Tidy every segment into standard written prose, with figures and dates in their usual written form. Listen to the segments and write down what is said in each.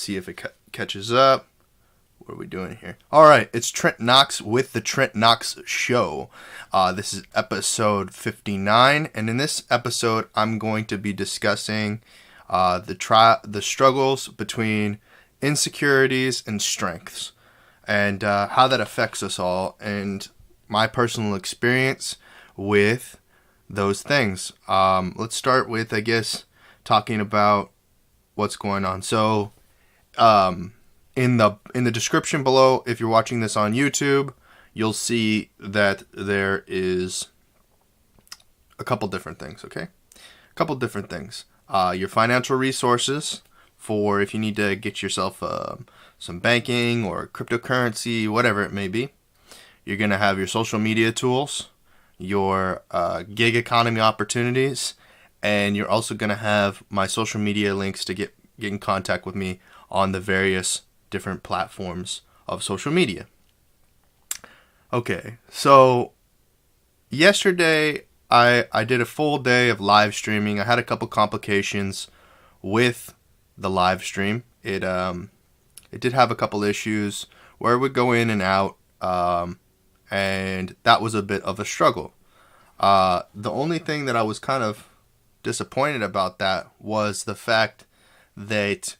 see if it catches up. What are we doing here? All right, it's Trent Knox with the Trent Knox Show. This is episode 59, and in this episode, I'm going to be discussing the struggles between insecurities and strengths, and how that affects us all, and my personal experience with those things. Let's start with, I guess, talking about what's going on. So, in the description below, if you're watching this on YouTube, you'll see that there is a couple different things, okay? A couple different things. Your financial resources for if you need to get yourself some banking or cryptocurrency, whatever it may be. You're going to have your social media tools, your gig economy opportunities, and you're also going to have my social media links to get in contact with me on the various different platforms of social media. Okay, so yesterday I did a full day of live streaming. I had a couple complications with the live stream. It did have a couple issues where it would go in and out, and that was a bit of a struggle. The only thing that I was kind of disappointed about that was the fact that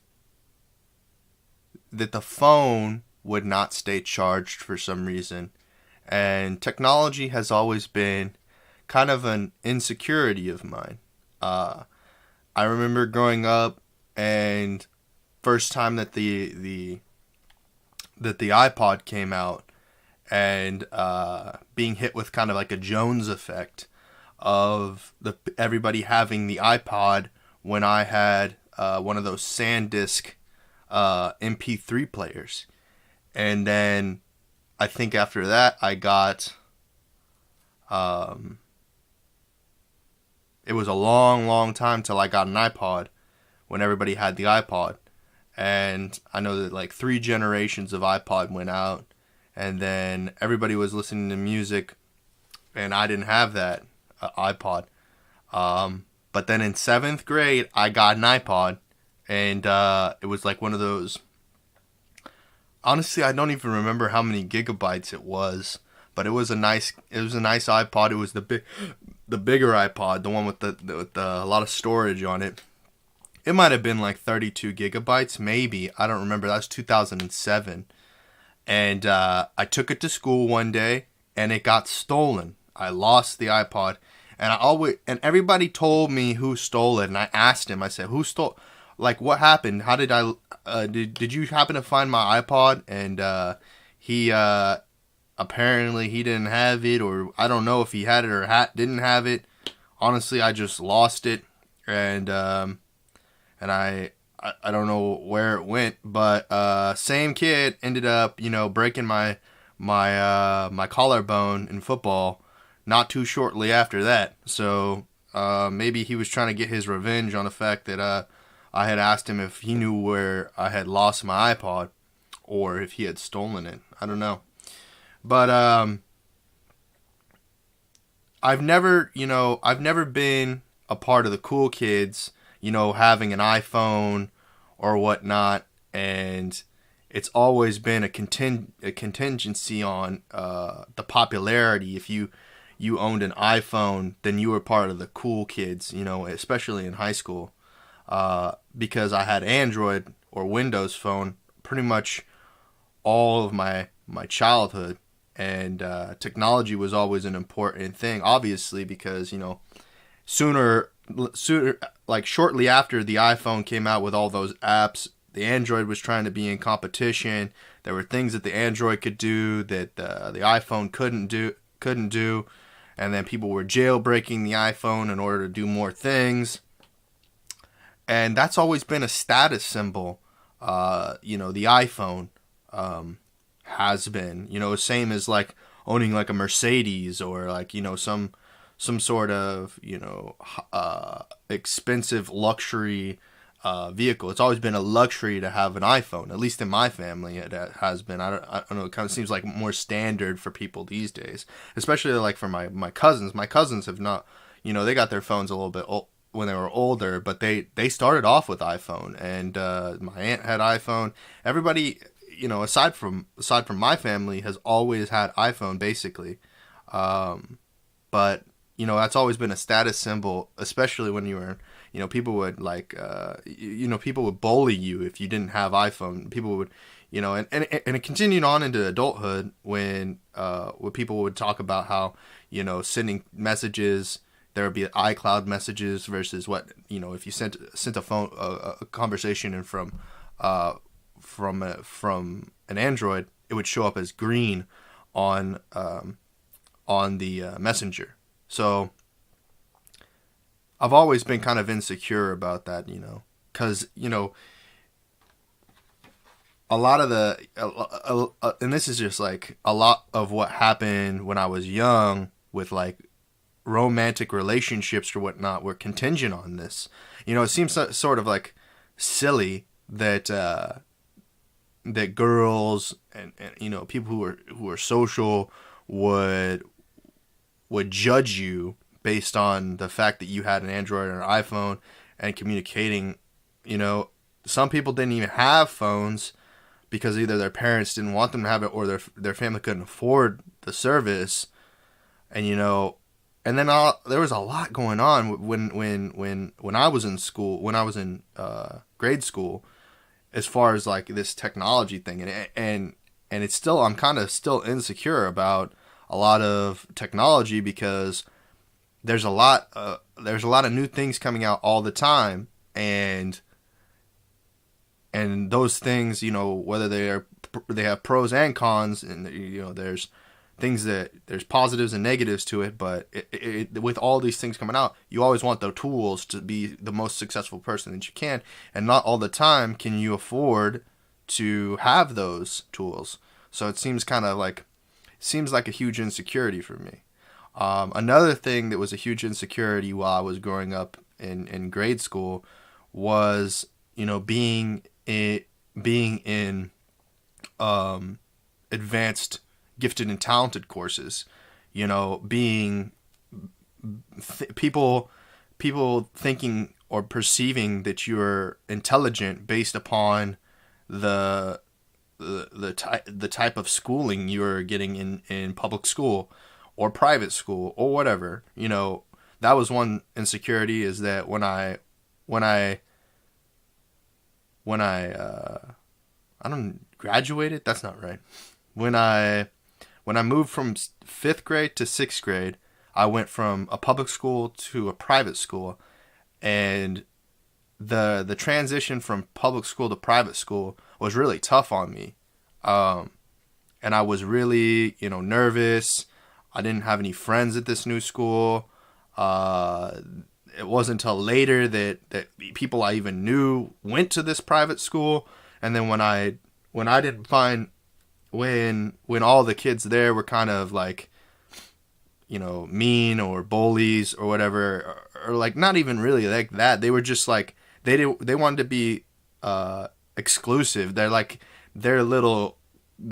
the phone would not stay charged for some reason. And technology has always been kind of an insecurity of mine. I remember growing up and first time that the iPod came out and being hit with kind of like a Jones effect of everybody having the iPod when I had one of those SanDisk MP3 players. And then I think after that I got it was a long time till I got an iPod when everybody had the iPod. And I know that like 3 generations of iPod went out, and then everybody was listening to music and I didn't have that iPod. But then in 7th grade I got an iPod. And it was like one of those. Honestly, I don't even remember how many gigabytes it was, but it was a nice iPod. It was the bigger iPod, the one with a lot of storage on it. It might have been like 32 gigabytes, maybe. I don't remember. That was 2007, and I took it to school one day, and it got stolen. I lost the iPod, and everybody told me who stole it, and I asked him. I said, "Who stole?" Like, what happened? How did did you happen to find my iPod? And he apparently he didn't have it, or I don't know if he had it or didn't have it. Honestly, I just lost it, and I don't know where it went. But same kid ended up breaking my collarbone in football not too shortly after that. So maybe he was trying to get his revenge on the fact that I had asked him if he knew where I had lost my iPod or if he had stolen it. I don't know. But I've never been a part of the cool kids, having an iPhone or whatnot, and it's always been a contingency on the popularity. If you owned an iPhone, then you were part of the cool kids, especially in high school. Because I had Android or Windows Phone pretty much all of my childhood, and technology was always an important thing, obviously, because sooner like shortly after the iPhone came out with all those apps, the Android was trying to be in competition. There were things that the Android could do that the iPhone couldn't do, and then people were jailbreaking the iPhone in order to do more things. And that's always been a status symbol. The iPhone has been, same as like owning like a Mercedes or like, some sort of, expensive luxury vehicle. It's always been a luxury to have an iPhone. At least in my family, it has been. I don't know. It kind of seems like more standard for people these days, especially like for my cousins. My cousins have not, they got their phones a little bit when they were older, but they started off with iPhone, and my aunt had iPhone. Everybody, aside from my family, has always had iPhone basically. But that's always been a status symbol, especially when you were, people would people would bully you if you didn't have iPhone. People would, and it continued on into adulthood when people would talk about how, sending messages, there would be iCloud messages versus what, if you sent a phone, a conversation and from an Android, it would show up as green on the messenger. So I've always been kind of insecure about that, because, a lot of and this is just like a lot of what happened when I was young with like romantic relationships or whatnot were contingent on this. It seems sort of like silly that that girls and people who are social would judge you based on the fact that you had an Android or an iPhone and communicating. Some people didn't even have phones because either their parents didn't want them to have it or their family couldn't afford the service. And and then there was a lot going on when I was in school, when I was in grade school, as far as like this technology thing, and it's still, I'm kind of still insecure about a lot of technology because there's a lot of new things coming out all the time, and those things, whether they have pros and cons, and there's things there's positives and negatives to it, but with all these things coming out, you always want the tools to be the most successful person that you can, and not all the time can you afford to have those tools. So it seems like a huge insecurity for me. Another thing that was a huge insecurity while I was growing up in grade school was, being in advanced gifted and talented courses, being people thinking or perceiving that you're intelligent based upon the type of schooling you're getting in public school or private school or whatever. That was one insecurity, is that when I don't graduated, that's not right. When I moved from 5th grade to 6th grade, I went from a public school to a private school, and the transition from public school to private school was really tough on me. And I was really, nervous. I didn't have any friends at this new school. It wasn't until later that people I even knew went to this private school. And then when I didn't find, when all the kids there were kind of like, mean or bullies or whatever, or like not even really like that. They were just like, they wanted to be exclusive. There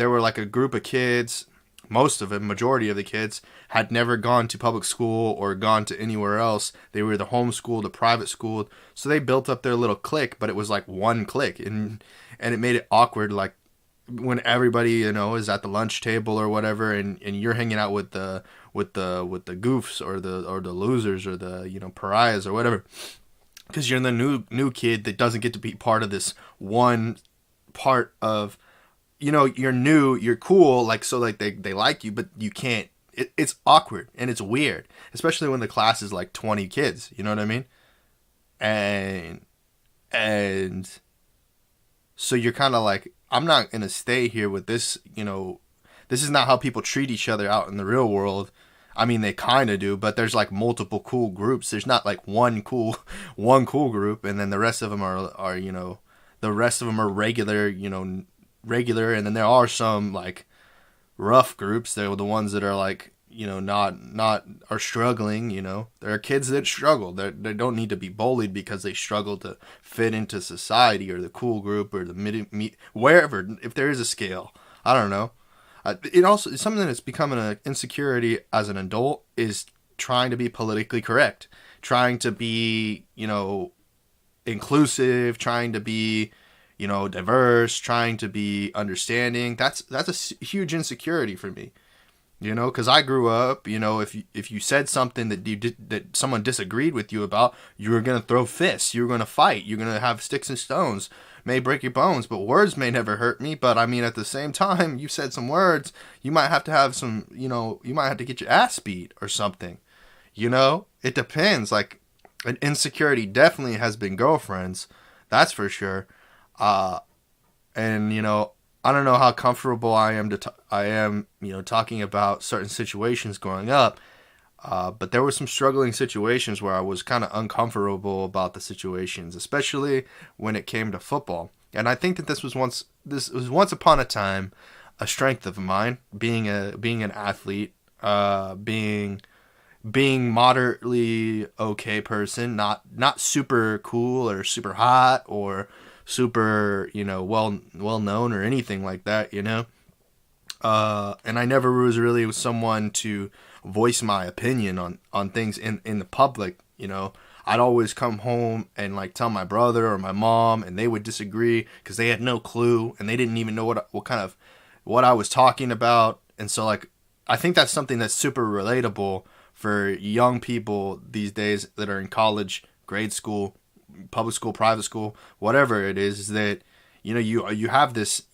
were like a group of kids, most of them, majority of the kids, had never gone to public school or gone to anywhere else. They were either homeschooled or private schooled. So they built up their little clique, but it was like one clique, and it made it awkward, like when everybody, is at the lunch table or whatever, and you're hanging out with the goofs or the losers or the, pariahs or whatever. Because you're the new kid that doesn't get to be part of this one part of, you're new, you're cool, like, so like they like you, but you can't. It's awkward and it's weird, especially when the class is like 20 kids. You know what I mean? And so you're kind of like, I'm not gonna stay here with this. This is not how people treat each other out in the real world. I mean, they kind of do, but there's like multiple cool groups. There's not like one cool group, and then the rest of them are the rest of them are regular, and then there are some like rough groups. They're the ones that are like, not are struggling. There are kids that struggle. They don't need to be bullied because they struggle to fit into society or the cool group or the wherever, if there is a scale. I don't know. It also, something that's becoming an insecurity as an adult is trying to be politically correct, trying to be, inclusive, trying to be, diverse, trying to be understanding. That's a huge insecurity for me. Because I grew up, if you said something that someone disagreed with you about, you were gonna throw fists, you were gonna fight, you're gonna have sticks and stones, may break your bones, but words may never hurt me. But I mean, at the same time, you said some words, you might have to have some, you might have to get your ass beat or something. It depends. Like, an insecurity definitely has been girlfriends, that's for sure. And I don't know how comfortable I am talking about certain situations growing up, but there were some struggling situations where I was kind of uncomfortable about the situations, especially when it came to football. And I think that this was once upon a time a strength of mine, being an athlete, being moderately okay person, not super cool or super hot or super, well known or anything like that, and I never was really someone to voice my opinion on things in the public. I'd always come home and like tell my brother or my mom, and they would disagree because they had no clue and they didn't even know what I was talking about. And so, like, I think that's something that's super relatable for young people these days that are in college, grade school, public school, private school, whatever it is that you have this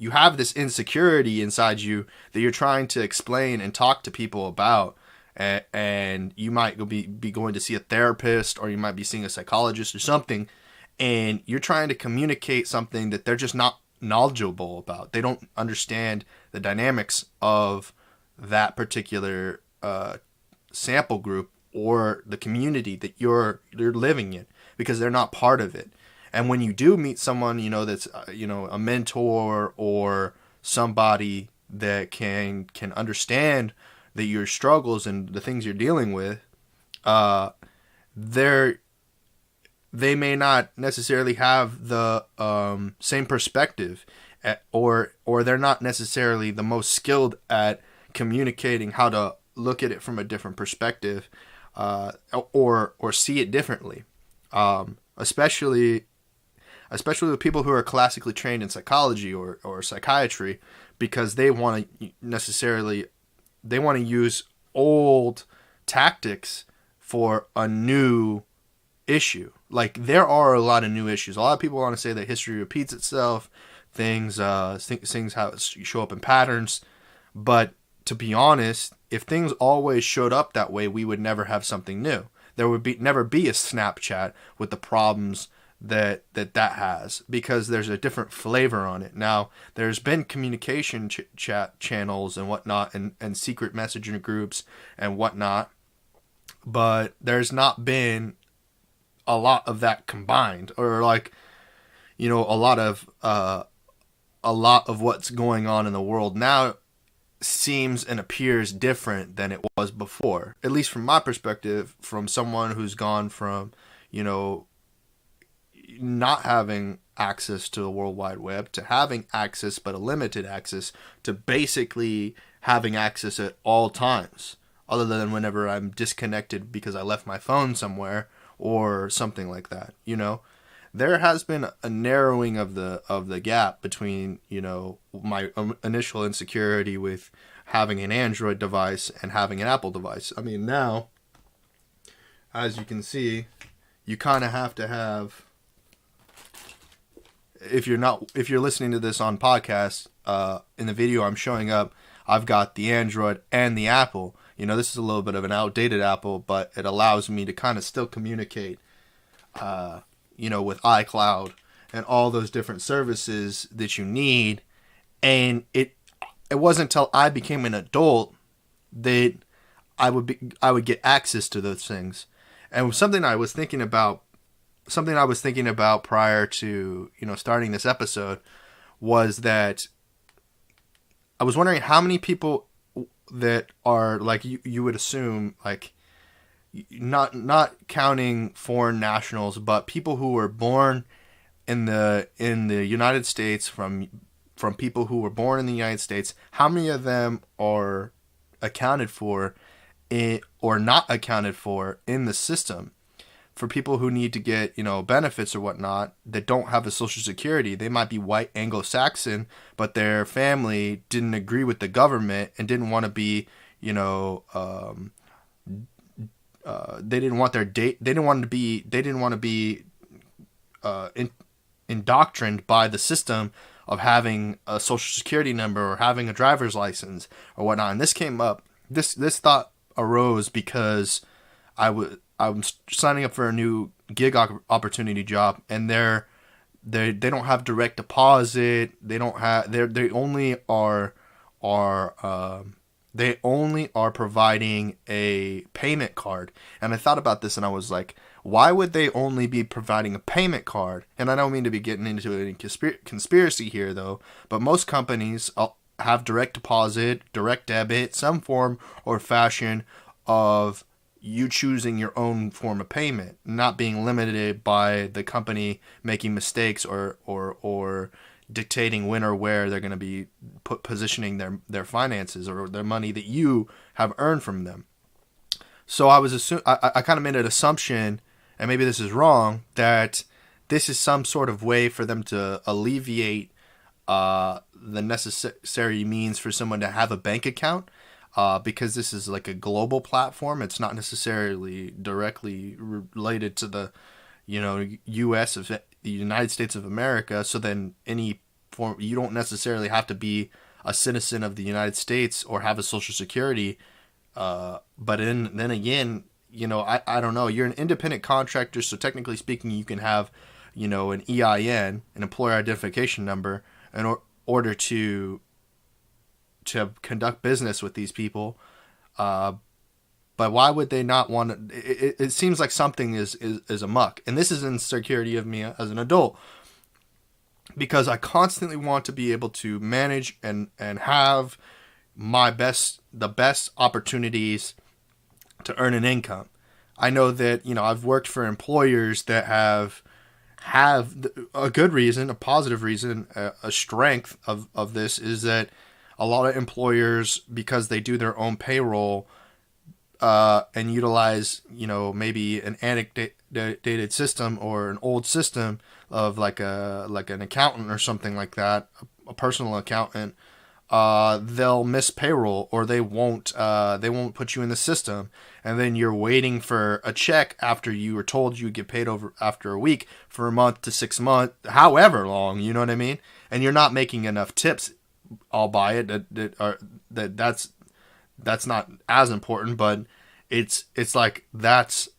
insecurity inside you that you're trying to explain and talk to people about, and you might be going to see a therapist, or you might be seeing a psychologist or something, and you're trying to communicate something that they're just not knowledgeable about. They don't understand the dynamics of that particular sample group or the community that you're living in, because they're not part of it. And when you do meet someone, that's, a mentor or somebody that can understand your struggles and the things you're dealing with, they may not necessarily have the same perspective, or they're not necessarily the most skilled at communicating how to look at it from a different perspective, or see it differently. Especially with people who are classically trained in psychology or psychiatry, because they want to use old tactics for a new issue. Like, there are a lot of new issues. A lot of people want to say that history repeats itself, things how show up in patterns, but to be honest, if things always showed up that way, we would never have something new. There would never be a Snapchat with the problems that has, because there's a different flavor on it. Now, there's been communication chat channels and whatnot, and secret messaging groups and whatnot, but there's not been a lot of that combined, or like, a lot of what's going on in the world now seems and appears different than it was before, at least from my perspective, from someone who's gone from, not having access to the World Wide Web to having access, but a limited access, to basically having access at all times, other than whenever I'm disconnected because I left my phone somewhere or something like that. There has been a narrowing of the gap between, my initial insecurity with having an Android device and having an Apple device. I mean, now, as you can see, you kind of have to have, if you're listening to this on podcast, in the video I'm showing up, I've got the Android and the Apple. This is a little bit of an outdated Apple, but it allows me to kind of still communicate, with iCloud and all those different services that you need. And it wasn't until I became an adult that I would get access to those things. And something I was thinking about prior to, starting this episode, was that I was wondering how many people that are, like, you would assume, like, not counting foreign nationals, but people who were born in the United States, from people who were born in the United States, how many of them are accounted for or not accounted for in the system. For people who need to get, benefits or whatnot that don't have a social security, they might be white Anglo-Saxon, but their family didn't agree with the government and didn't want to be, they didn't want their date, they didn't want to be indoctrined by the system of having a social security number or having a driver's license or whatnot. And this came up, this thought arose because I'm signing up for a new gig opportunity job, and they don't have direct deposit. They don't have they only are providing a payment card. And I thought about this, and I was like, why would they only be providing a payment card? And I don't mean to be getting into any conspiracy here, though, but most companies have direct deposit, direct debit, some form or fashion of you choosing your own form of payment, not being limited by the company making mistakes or dictating when or where they're going to be positioning their finances or their money that you have earned from them. So I kind of made an assumption, and maybe this is wrong, that this is some sort of way for them to alleviate the necessary means for someone to have a bank account. Because this is like a global platform, it's not necessarily directly related to the, U.S. of the United States of America. So then any form, you don't necessarily have to be a citizen of the United States or have a social security. But then again, I don't know. You're an independent contractor, so technically speaking, you can have, an EIN, an employer identification number, in order to conduct business with these people, but why would they not want to? It seems like something is amok, and this is insecurity of me as an adult, because I constantly want to be able to manage and have the best opportunities to earn an income. I know that I've worked for employers that have a good reason, a positive reason, a strength of this is that a lot of employers, because they do their own payroll and utilize, maybe an antiquated system or an old system of like an accountant or something like that, a personal accountant, they'll miss payroll, or they won't put you in the system, and then you're waiting for a check after you were told you get paid over after a week for a month to 6 months, however long, you know what I mean, and you're not making enough tips. I'll buy it. That's not as important, but it's like that's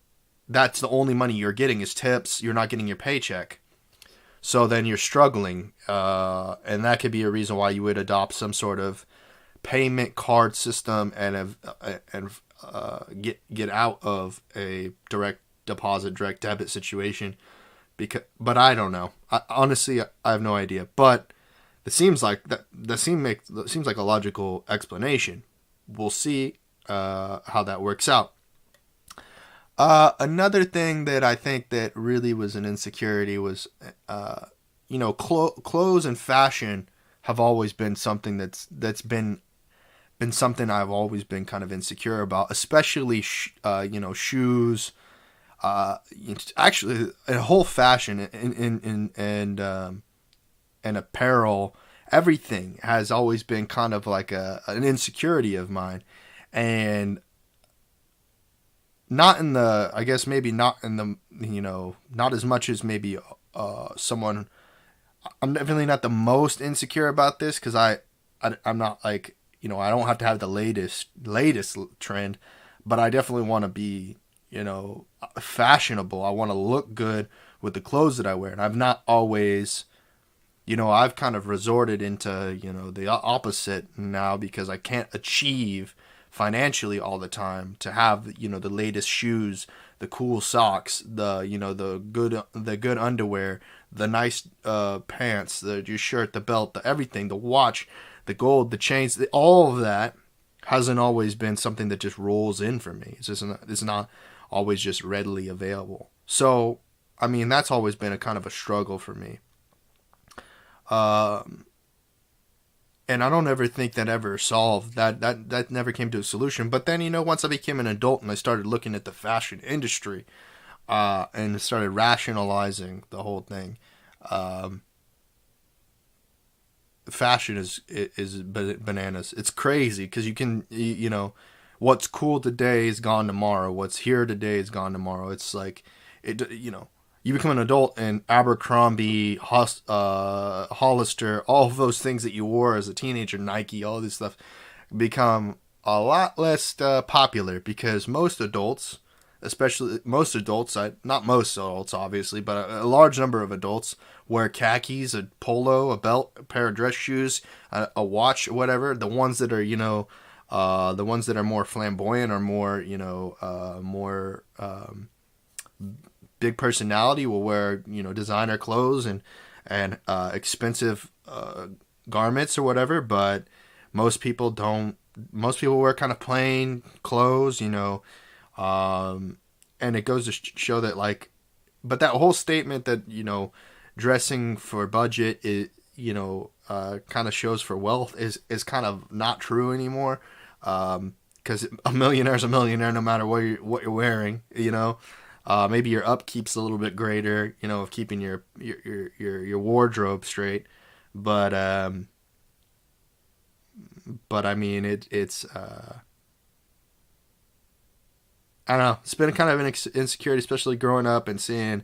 the only money you're getting is tips. You're not getting your paycheck, so then you're struggling, and that could be a reason why you would adopt some sort of payment card system and get out of a direct deposit, direct debit situation. But I don't know. Honestly, I have no idea. But it seems like that seems like a logical explanation. We'll see how that works out. Another thing that I think that really was an insecurity was, clothes and fashion have always been something that's been something I've always been kind of insecure about, especially shoes. Actually, a whole fashion and apparel, everything has always been kind of like an insecurity of mine, and not in the, I guess maybe not in the, not as much as maybe someone. I'm definitely not the most insecure about this, because I'm not like, I don't have to have the latest trend, but I definitely want to be, fashionable. I want to look good with the clothes that I wear, and I've not always, I've kind of resorted into, the opposite now, because I can't achieve financially all the time to have, the latest shoes, the cool socks, the good underwear, the nice pants, your shirt, the belt, the everything, the watch, the gold, the chains, all of that hasn't always been something that just rolls in for me. It's not always just readily available. So, I mean, that's always been a kind of a struggle for me. and I don't ever think that ever solved that never came to a solution. But then, once I became an adult and I started looking at the fashion industry, and started rationalizing the whole thing, um, fashion is bananas. It's crazy because what's cool today is gone tomorrow. What's here today is gone tomorrow. It's like you become an adult and Abercrombie, Hollister, all of those things that you wore as a teenager, Nike, all this stuff, become a lot less popular because most adults, especially most adults, not most adults obviously, but a large number of adults wear khakis, a polo, a belt, a pair of dress shoes, a watch, whatever. The ones that are the ones that are more flamboyant or more more big personality will wear designer clothes and expensive garments or whatever. But most people don't. Most people wear kind of plain clothes, and it goes to show that but that whole statement that dressing for budget is kind of shows for wealth is kind of not true anymore, because a millionaire's a millionaire no matter what you're wearing. Maybe your upkeep's a little bit greater, of keeping your wardrobe straight, but I mean it's I don't know. It's been kind of an insecurity, especially growing up and seeing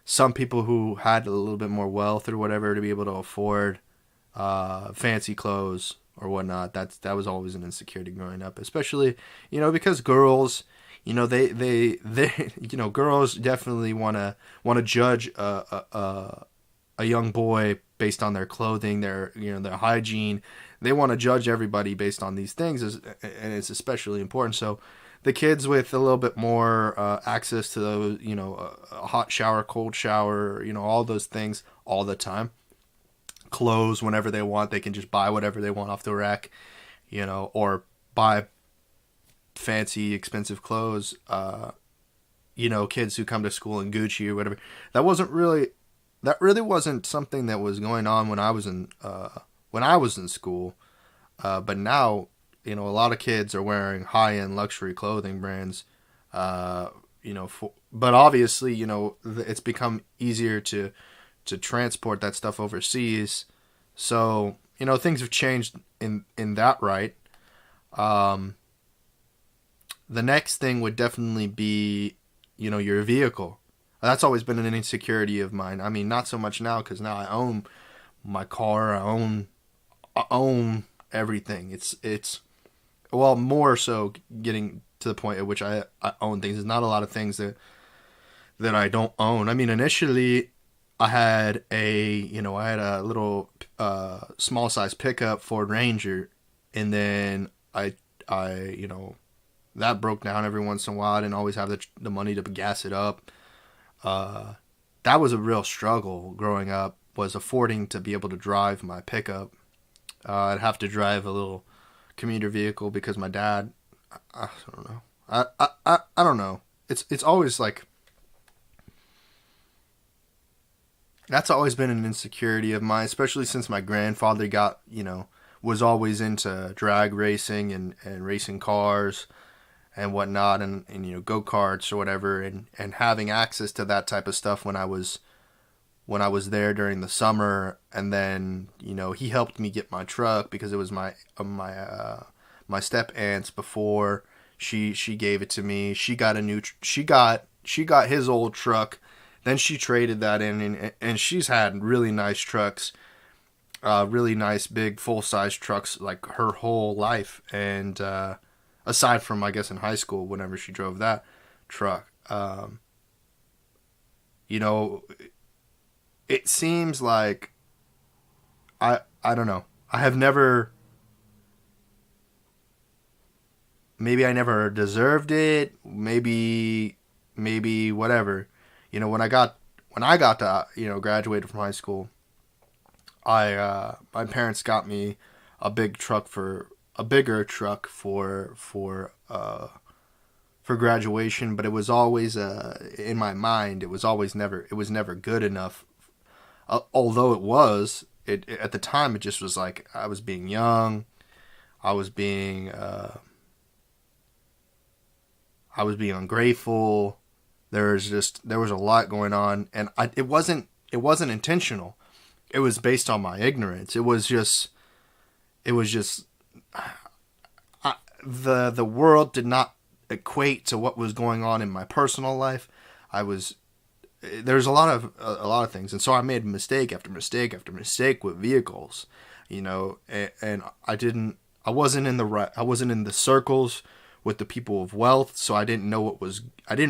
some people who had a little bit more wealth or whatever to be able to afford fancy clothes or whatnot. That was always an insecurity growing up, especially because girls, they girls definitely want to judge a young boy based on their clothing, their hygiene. They want to judge everybody based on these things, and it's especially important. So the kids with a little bit more access to those, a hot shower, cold shower, all those things all the time. Clothes whenever they want, they can just buy whatever they want off the rack, or buy fancy, expensive clothes. Kids who come to school in Gucci or whatever. That really wasn't something that was going on when I was in school. But now, a lot of kids are wearing high-end luxury clothing brands, but obviously, it's become easier to transport that stuff overseas. So, things have changed in that right. The next thing would definitely be, your vehicle. That's always been an insecurity of mine. I mean, not so much now because now I own my car. I own everything. It's more so getting to the point at which I own things. There's not a lot of things that I don't own. I mean, initially I had a little small size pickup Ford Ranger, and then I that broke down every once in a while. I didn't always have the money to gas it up. That was a real struggle growing up, was affording to be able to drive my pickup. I'd have to drive a little commuter vehicle because my dad, I don't know. I don't know. It's always that's always been an insecurity of mine, especially since my grandfather was always into drag racing and racing cars and whatnot, and go-karts or whatever, and having access to that type of stuff when I was there during the summer. And then he helped me get my truck because it was my step aunt's before she gave it to me. She got she got his old truck, then she traded that in, and she's had really nice trucks, really nice big full-size trucks like her whole life. And aside from, I guess, in high school, whenever she drove that truck, it seems like I don't know. I have never. Maybe I never deserved it. Maybe whatever. When I got to graduated from high school, my parents got me a bigger truck for graduation, but it was always in my mind it was never good enough. Although it was at the time, it just was like I was being young. I was being ungrateful. There was a lot going on, and it wasn't intentional. It was based on my ignorance. It was just the world did not equate to what was going on in my personal life. There's a lot of things, and so I made mistake after mistake after mistake with vehicles, and I wasn't in the circles with the people of wealth, so I didn't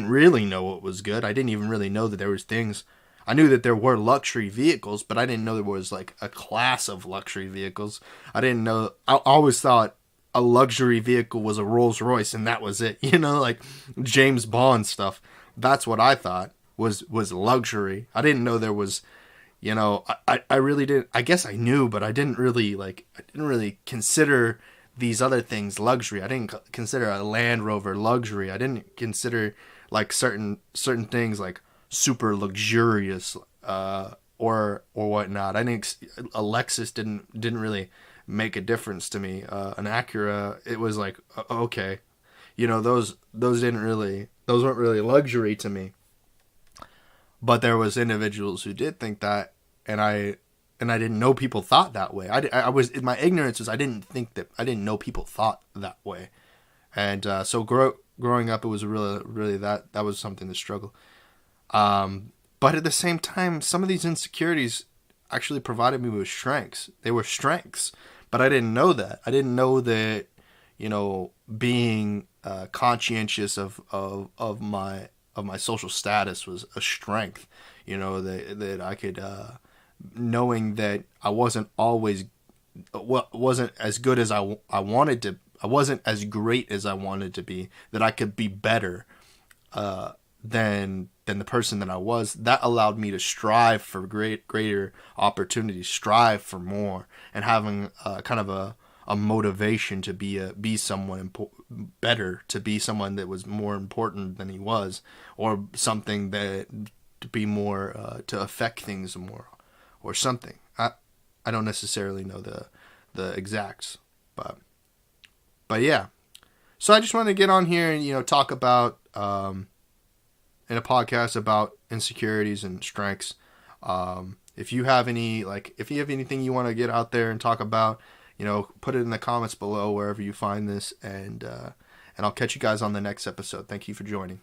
really know what was good. I didn't even really know that there was things. I knew that there were luxury vehicles, but I didn't know there was like a class of luxury vehicles. I didn't know. I always thought a luxury vehicle was a Rolls Royce, and that was it. Like James Bond stuff. That's what I thought was luxury. I didn't know there was, I really didn't. I guess I knew, but I didn't really consider these other things luxury. I didn't consider a Land Rover luxury. I didn't consider like certain things like super luxurious or whatnot. I think a Lexus didn't really make a difference to me. An Acura, it was like okay, those weren't really luxury to me. But there was individuals who did think that, and I didn't know people thought that way. I was in my ignorance was I didn't know people thought that way, and so growing up, it was really that was something to struggle. But at the same time, some of these insecurities actually provided me with strengths. They were strengths, but I didn't know that. I didn't know that, being conscientious of my social status was a strength. That I could, knowing that I wasn't as good as I wanted to. I wasn't as great as I wanted to be. That I could be better than the person that I was. That allowed me to strive for greater opportunities, strive for more, and having kind of a motivation to be someone better, to be someone that was more important than he was, or something that to be more to affect things more, or something. I don't necessarily know the exacts, but yeah. So I just wanted to get on here and talk about in a podcast about insecurities and strengths. If you have anything you want to get out there and talk about, put it in the comments below wherever you find this, and I'll catch you guys on the next episode. Thank you for joining.